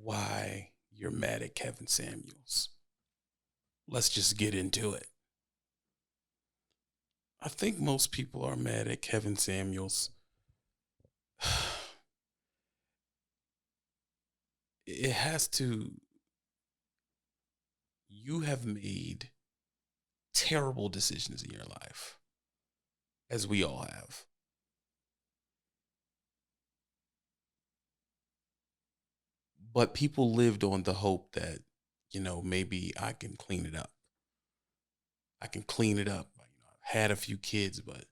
why you're mad at Kevin Samuels. Let's just get into it. I think most people are mad at Kevin Samuels. It has to, you have made terrible decisions in your life, as we all have. But people lived on the hope that, maybe I can clean it up. I can clean it up. I've had a few kids, but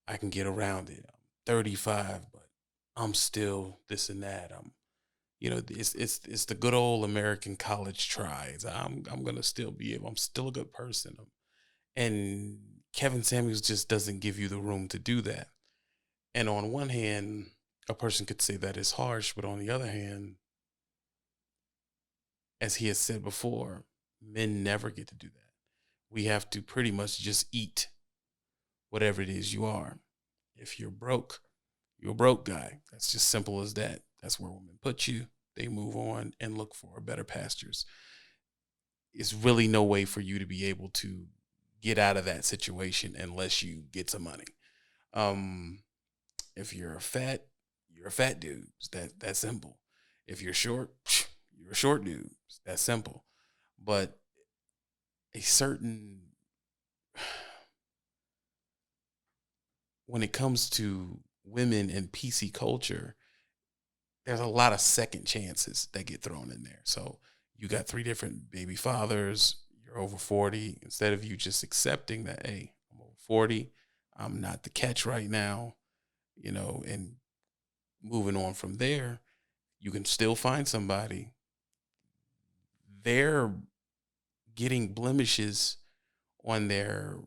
I can get around it. I'm 35, but I'm still this and that. It's the good old American college tries. I'm gonna still be able. I'm still a good person. And Kevin Samuels just doesn't give you the room to do that. And on one hand, a person could say that is harsh, but on the other hand, as he has said before, men never get to do that. We have to pretty much just eat whatever it is you are. If you're broke, you're a broke guy. That's just simple as that. That's where women put you. They move on and look for better pastures. It's really no way for you to be able to get out of that situation unless you get some money. If you're a fat dude. That's simple. If you're short, you're a short dude. That's simple. But a certain when it comes to women and PC culture, there's a lot of second chances that get thrown in there. So you got 3 different baby fathers, you're over 40. Instead of you just accepting that, hey, I'm over 40, I'm not the catch right now, and moving on from there, you can still find somebody. They're getting blemishes on their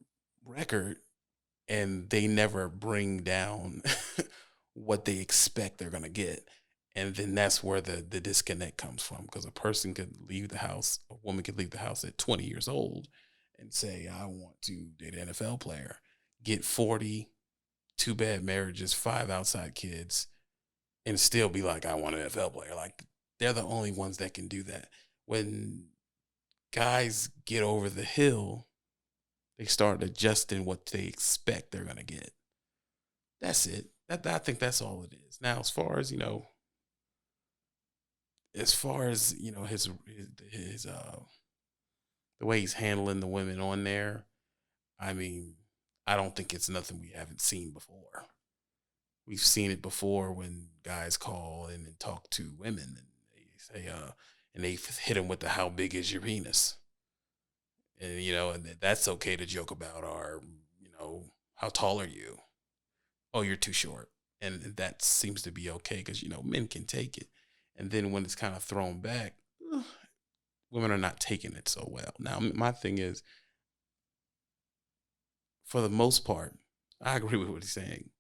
record and they never bring down what they expect they're going to get. And then that's where the disconnect comes from, because a person could leave the house, a woman could leave the house at 20 years old and say, I want to date an NFL player, get 40, 2 bad marriages, 5 outside kids, and still be like, I want an NFL player. Like, they're the only ones that can do that. When guys get over the hill, they start adjusting what they expect they're going to get. That's it. I think that's all it is. Now, his the way he's handling the women on there, I mean, I don't think it's nothing we haven't seen before. We've seen it before when guys call in and talk to women and they say, and they hit him with the "How big is your penis?" And and that's okay to joke about, or how tall are you? Oh, you're too short, and that seems to be okay because men can take it. And then when it's kind of thrown back, women are not taking it so well. Now, my thing is, for the most part, I agree with what he's saying.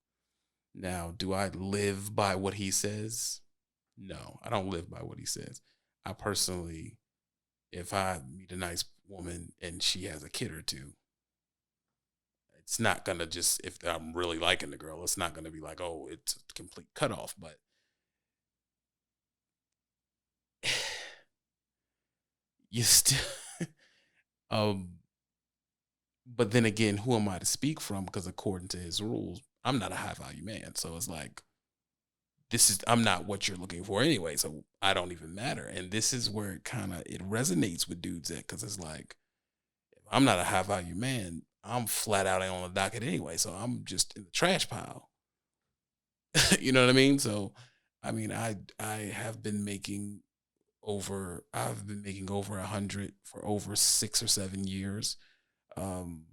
Now, do I live by what he says? No, I don't live by what he says. I personally, if I meet a nice woman and she has a kid or two, it's not gonna just, if I'm really liking the girl, it's not gonna be like, oh, it's a complete cutoff. But you still, um, but then again, who am I to speak from? Because according to his rules, I'm not a high value man. So it's like, I'm not what you're looking for anyway. So I don't even matter. And this is where it resonates with dudes at, because it's like, if I'm not a high value man, I'm flat out on the docket anyway. So I'm just in the trash pile. You know what I mean? So, I mean, I have been making I've been making over 100 for over 6 or 7 years. Um,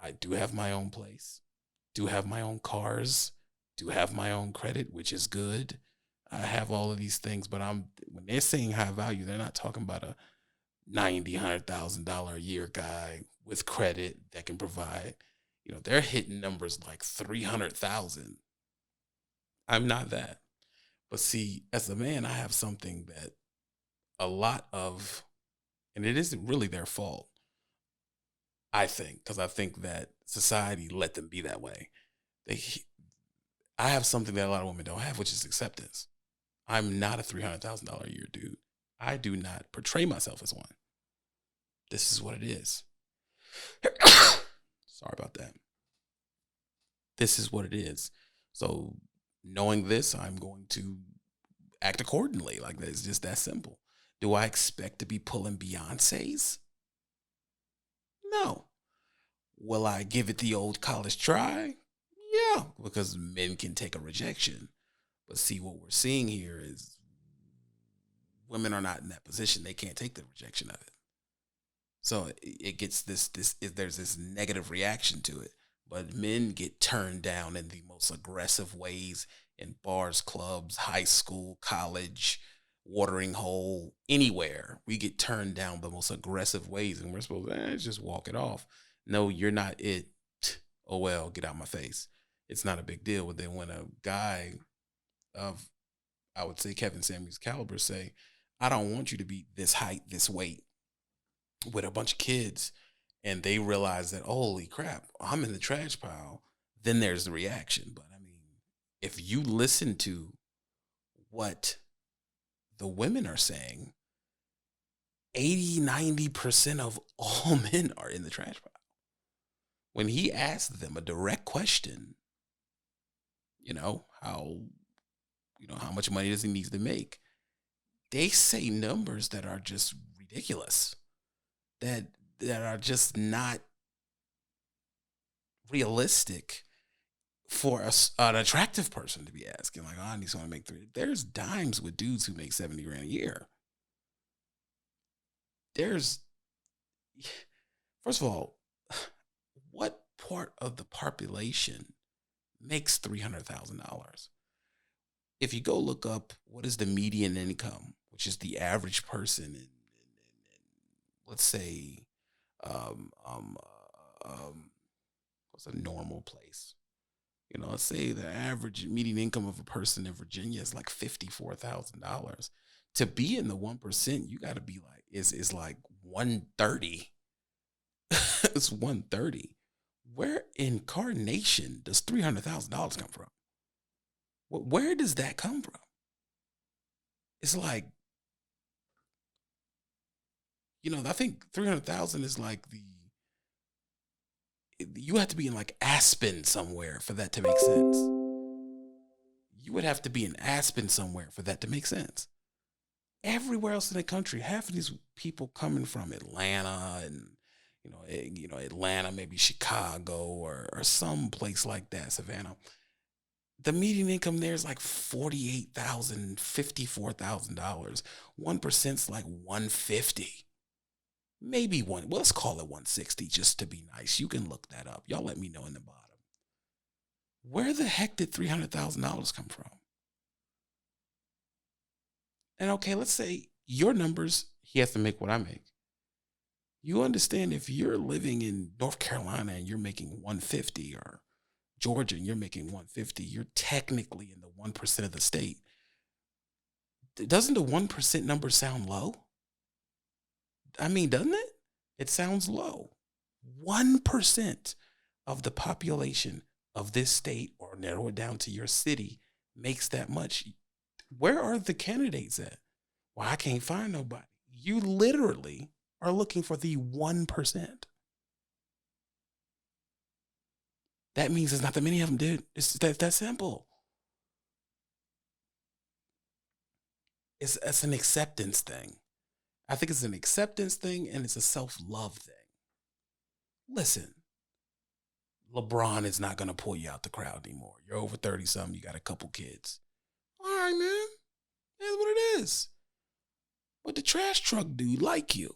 I do have my own place, do have my own cars, do have my own credit, which is good. I have all of these things, but when they're saying high value, they're not talking about a 90, $100,000 a year guy with credit that can provide. They're hitting numbers like 300,000. I'm not that. But see, as a man, I have something that a lot of, and it isn't really their fault, I think, because I think that society let them be that way. They, I have something that a lot of women don't have, which is acceptance. I'm not a $300,000 a year dude. I do not portray myself as one. This is what it is. Sorry about that. This is what it is. So, knowing this, I'm going to act accordingly. Like, it's just that simple. Do I expect to be pulling Beyonce's? No. Will I give it the old college try? Yeah, because men can take a rejection. But see, what we're seeing here is women are not in that position. They can't take the rejection of it. So it gets there's this negative reaction to it. But men get turned down in the most aggressive ways in bars, clubs, high school, college, watering hole, anywhere. We get turned down the most aggressive ways, and we're supposed to just walk it off. No, you're not it. Oh well, get out my face. It's not a big deal. But then when a guy of, I would say, Kevin Samuels' caliber say, I don't want you to be this height, this weight, with a bunch of kids, and they realize that, holy crap, I'm in the trash pile, then there's the reaction. But I mean, if you listen to what the women are saying, 80-90% of all men are in the trash pile. When he asked them a direct question, how much money does he need to make? They say numbers that are just ridiculous, that are just not realistic for an attractive person to be asking. Like, I need someone to make three. There's dimes with dudes who make 70 grand a year. First of all, what part of the population makes $300,000? If you go look up what is the median income, which is the average person in let's say, what's a normal place? Let's say the average median income of a person in Virginia is like $54,000. To be in the 1%, you got to be like is like 130. It's 130. Where in carnation does $300,000 come from? Where does that come from? It's like, I think 300,000 is like you have to be in like Aspen somewhere for that to make sense. You would have to be in Aspen somewhere for that to make sense. Everywhere else in the country, half of these people coming from Atlanta and Atlanta, maybe Chicago or some place like that, Savannah. The median income there is like $48,000, $54,000. 1%'s like 150. Maybe one. Well, let's call it 160 just to be nice. You can look that up. Y'all let me know in the bottom. Where the heck did $300,000 come from? And okay, let's say your numbers, he has to make what I make. You understand, if you're living in North Carolina and you're making 150, or Georgia and you're making 150, you're technically in the 1% of the state. Doesn't the 1% number sound low? I mean, doesn't it? It sounds low. 1% of the population of this state, or narrow it down to your city, makes that much. Where are the candidates at? Well, I can't find nobody. You literally are looking for the 1%. That means there's not that many of them, dude. It's that simple. It's an acceptance thing. I think it's an acceptance thing, and it's a self-love thing. Listen, LeBron is not going to pull you out the crowd anymore. You're over 30-something. You got a couple kids. All right, man. That's what it is. But the trash truck dude like you.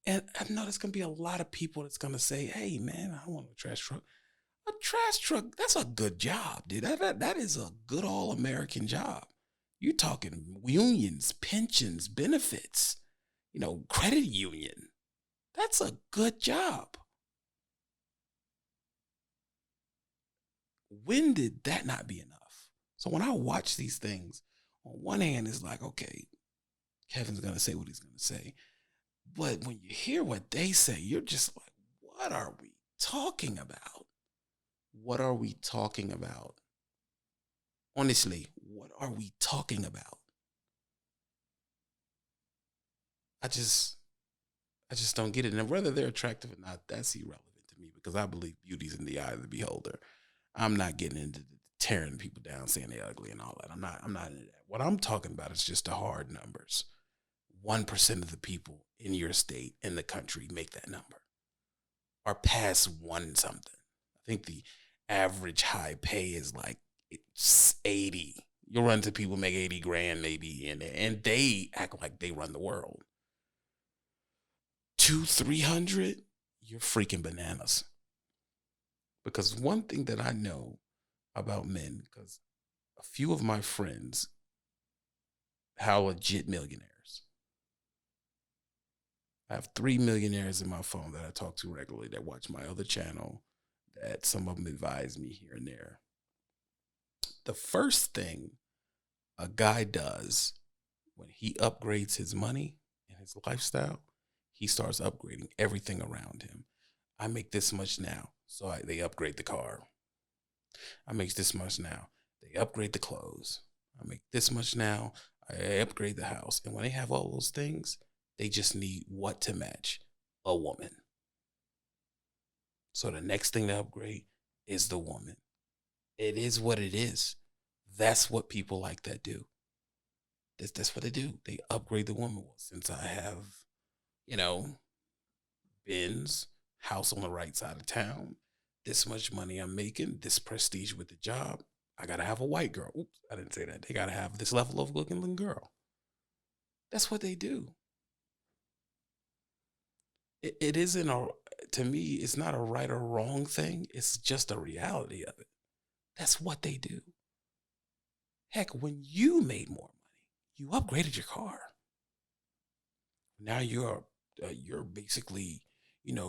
And I know there's going to be a lot of people that's going to say, hey, man, I want a trash truck. A trash truck, that's a good job, dude. That is a good all-American job. You're talking unions, pensions, benefits, credit union. That's a good job. When did that not be enough? So when I watch these things, on one hand, it's like, okay, Kevin's going to say what he's going to say. But when you hear what they say, you're just like, what are we talking about? What are we talking about? Honestly, what are we talking about? I just I just don't get it. And whether they're attractive or not, that's irrelevant to me because I believe beauty's in the eye of the beholder. I'm not getting into tearing people down, saying they're ugly and all that. I'm not into that. What I'm talking about is just the hard numbers. 1% of the people in your state, in the country, make that number or pass one something. I think the average high pay is like it's 80. You'll run to people make 80 grand maybe, and they act like they run the world. Two, 300, you're freaking bananas. Because one thing that I know about men, because a few of my friends, how legit millionaires. I have 3 millionaires in my phone that I talk to regularly that watch my other channel, that some of them advise me here and there. The first thing a guy does when he upgrades his money and his lifestyle, he starts upgrading everything around him. I make this much now, so they upgrade the car. I make this much now, they upgrade the clothes. I make this much now, I upgrade the house. And when they have all those things, they just need what to match? A woman. So the next thing to upgrade is the woman. It is what it is. That's what people like that do. That's what they do. They upgrade the woman. Well, since I have, you know, Benz, house on the right side of town, this much money I'm making, this prestige with the job, I gotta have a white girl. Oops, I didn't say that. They gotta have this level of looking girl. That's what they do. It isn't a, to me, it's not a right or wrong thing. It's just a reality of it. That's what they do. Heck, when you made more money, you upgraded your car. Now you're basically,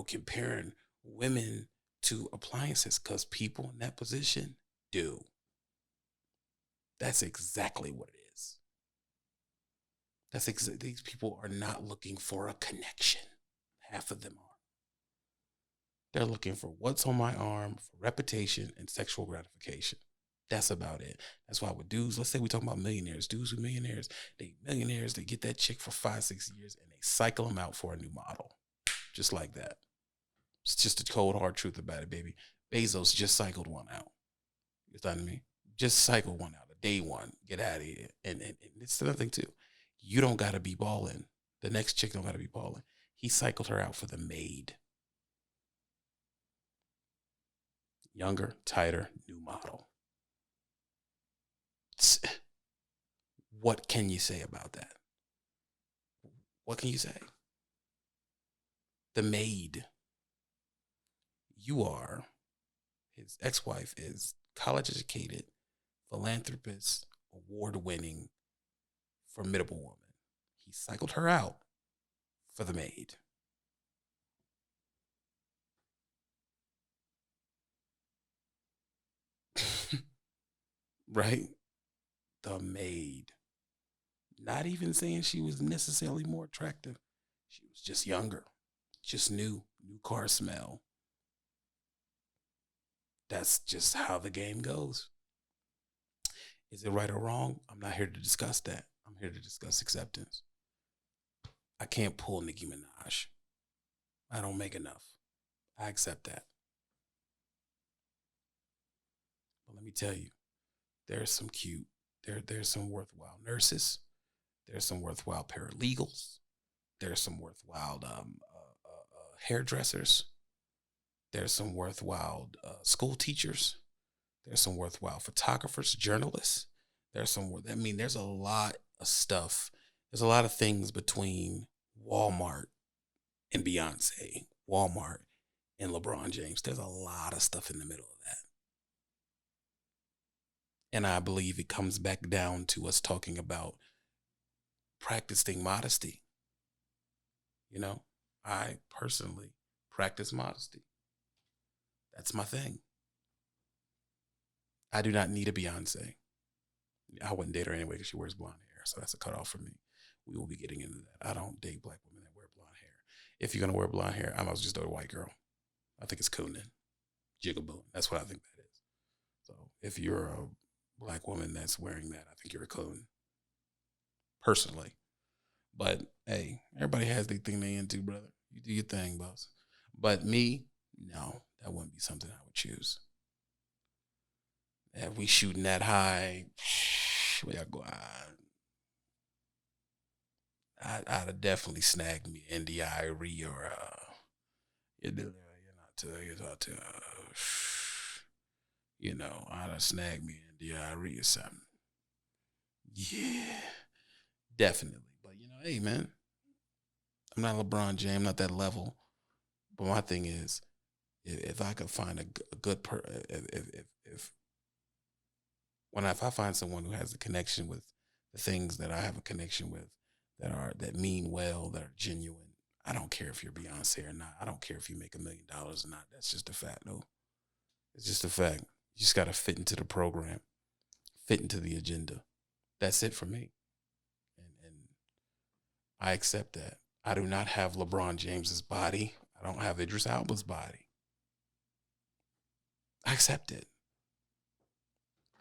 comparing women to appliances because people in that position do. That's exactly what it is. These people are not looking for a connection. Half of them are. They're looking for what's on my arm, for reputation and sexual gratification. That's about it. That's why with dudes, let's say we talk about millionaires, dudes who millionaires, they get that chick for 5, 6 years and they cycle them out for a new model. Just like that. It's just the cold hard truth about it, baby. Bezos just cycled one out. You understand me? Just cycle one out. A day one. Get out of here. And it's another thing too. You don't gotta be balling. The next chick don't gotta be balling. He cycled her out for the maid. Younger, tighter, new model. What can you say about that? What can you say? The maid. You are, his ex-wife is college educated, philanthropist, award-winning, formidable woman. He cycled her out for the maid. Right? The maid. Not even saying she was necessarily more attractive. She was just younger, just new car smell. That's just how the game goes. Is it right or wrong? I'm not here to discuss that. I'm here to discuss acceptance. I can't pull Nicki Minaj. I don't make enough. I accept that. But let me tell you, there's some there's some worthwhile nurses. There's some worthwhile paralegals. There's some worthwhile hairdressers. There's some worthwhile school teachers. There's some worthwhile photographers, journalists. There's a lot of stuff. There's a lot of things between Walmart and Beyonce, Walmart and LeBron James. There's a lot of stuff in the middle of that. And I believe it comes back down to us talking about practicing modesty. I personally practice modesty. That's my thing. I do not need a Beyonce. I wouldn't date her anyway because she wears blonde hair. So that's a cutoff for me. We will be getting into that. I don't date black women that wear blonde hair. If you're going to wear blonde hair, I might as well just date a white girl. I think it's cooning. Jigaboo. That's what I think that is. So if you're a black woman that's wearing that, I think you're a coon. Personally. But hey, everybody has their thing they into, brother. You do your thing, boss. But me, no, that wouldn't be something I would choose. If we shooting that high, we are going. I'd have definitely snagged me NDIRE or you're not to I'd have snagged me NDIRE or something. Yeah, definitely. But hey man, I'm not LeBron James, not that level. But my thing is, if I could find a good if if I find someone who has a connection with the things that I have a connection with, that mean well, that are genuine. I don't care if you're Beyonce or not. I don't care if you make $1 million or not. That's just a fact. No, it's just a fact. You just got to fit into the program, fit into the agenda. That's it for me, and I accept that. I do not have LeBron James's body. I don't have Idris Elba's body. I accept it.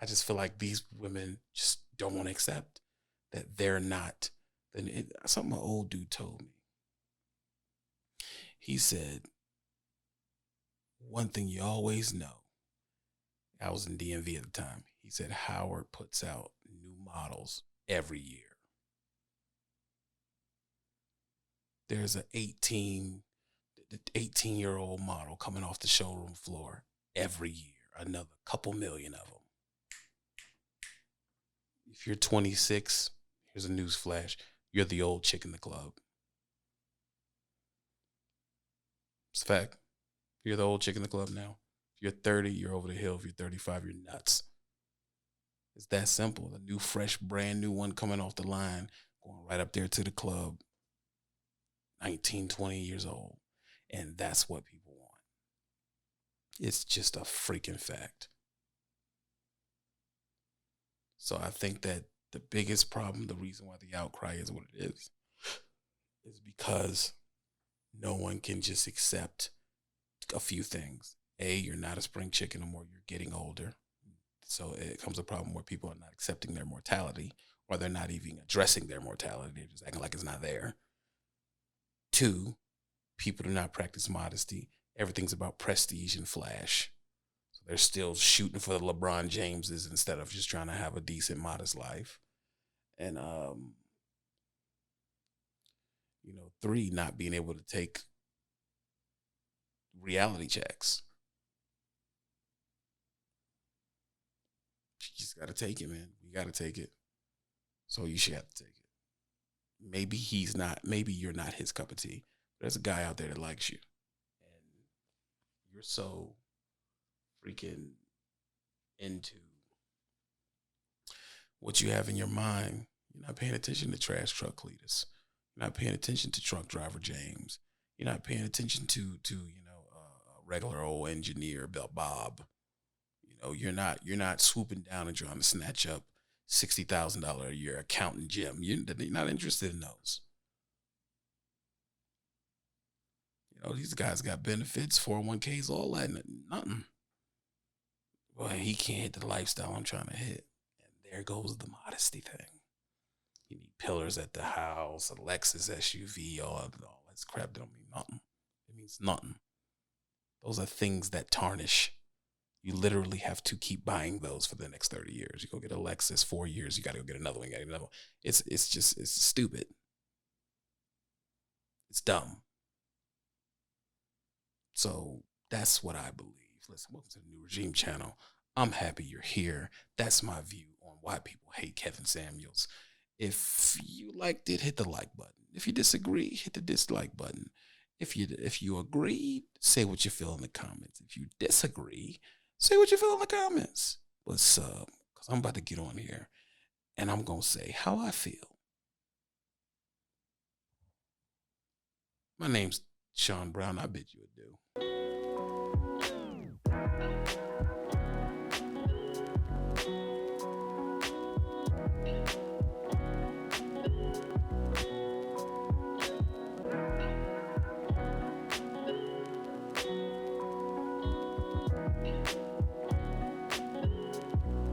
I just feel like these women just don't want to accept that they're not. Something an old dude told me. He said, one thing you always know. I was in DMV at the time. He said Howard puts out new models every year. There's an 18-year-old model coming off the showroom floor every year. Another couple million of them. If you're 26, here's a news flash. You're the old chick in the club. It's a fact. You're the old chick in the club now. If you're 30, you're over the hill. If you're 35, you're nuts. It's that simple. The new, fresh, brand new one coming off the line, going right up there to the club, 19, 20 years old. And that's what people want. It's just a freaking fact. So I think that the biggest problem, the reason why the outcry is what it is because no one can just accept a few things. A, you're not a spring chicken anymore. You're getting older. So it comes a problem where people are not accepting their mortality, or they're not even addressing their mortality. They're just acting like it's not there. Two, people do not practice modesty. Everything's about prestige and flash. So they're still shooting for the LeBron Jameses instead of just trying to have a decent, modest life. And three, not being able to take reality checks. You just got to take it, man. You got to take it. So you should have to take it. Maybe you're not his cup of tea. But there's a guy out there that likes you. And you're so freaking into what you have in your mind. You're not paying attention to trash truck Cletus. You're not paying attention to truck driver James. You're not paying attention to regular old engineer Bob. You're not swooping down and trying to snatch up $60,000 a year accountant Jim. You're not interested in those. These guys got benefits, 401ks, all that, nothing. Boy, he can't hit the lifestyle I'm trying to hit. And there goes the modesty thing. You need pillars at the house, a Lexus SUV, all that crap don't mean nothing. It means nothing. Those are things that tarnish. You literally have to keep buying those for the next 30 years. You go get a Lexus, 4 years, you got to go get another one, It's stupid. It's dumb. So that's what I believe. Listen, welcome to the New Regime channel. I'm happy you're here. That's my view on why people hate Kevin Samuels. If you liked it, hit the like button. If you disagree, hit the dislike button. If you agree, say what you feel in the comments. If you disagree, say what you feel in the comments. What's up? Because I'm about to get on here and I'm going to say how I feel. My name's Sean Brown. I bid you adieu.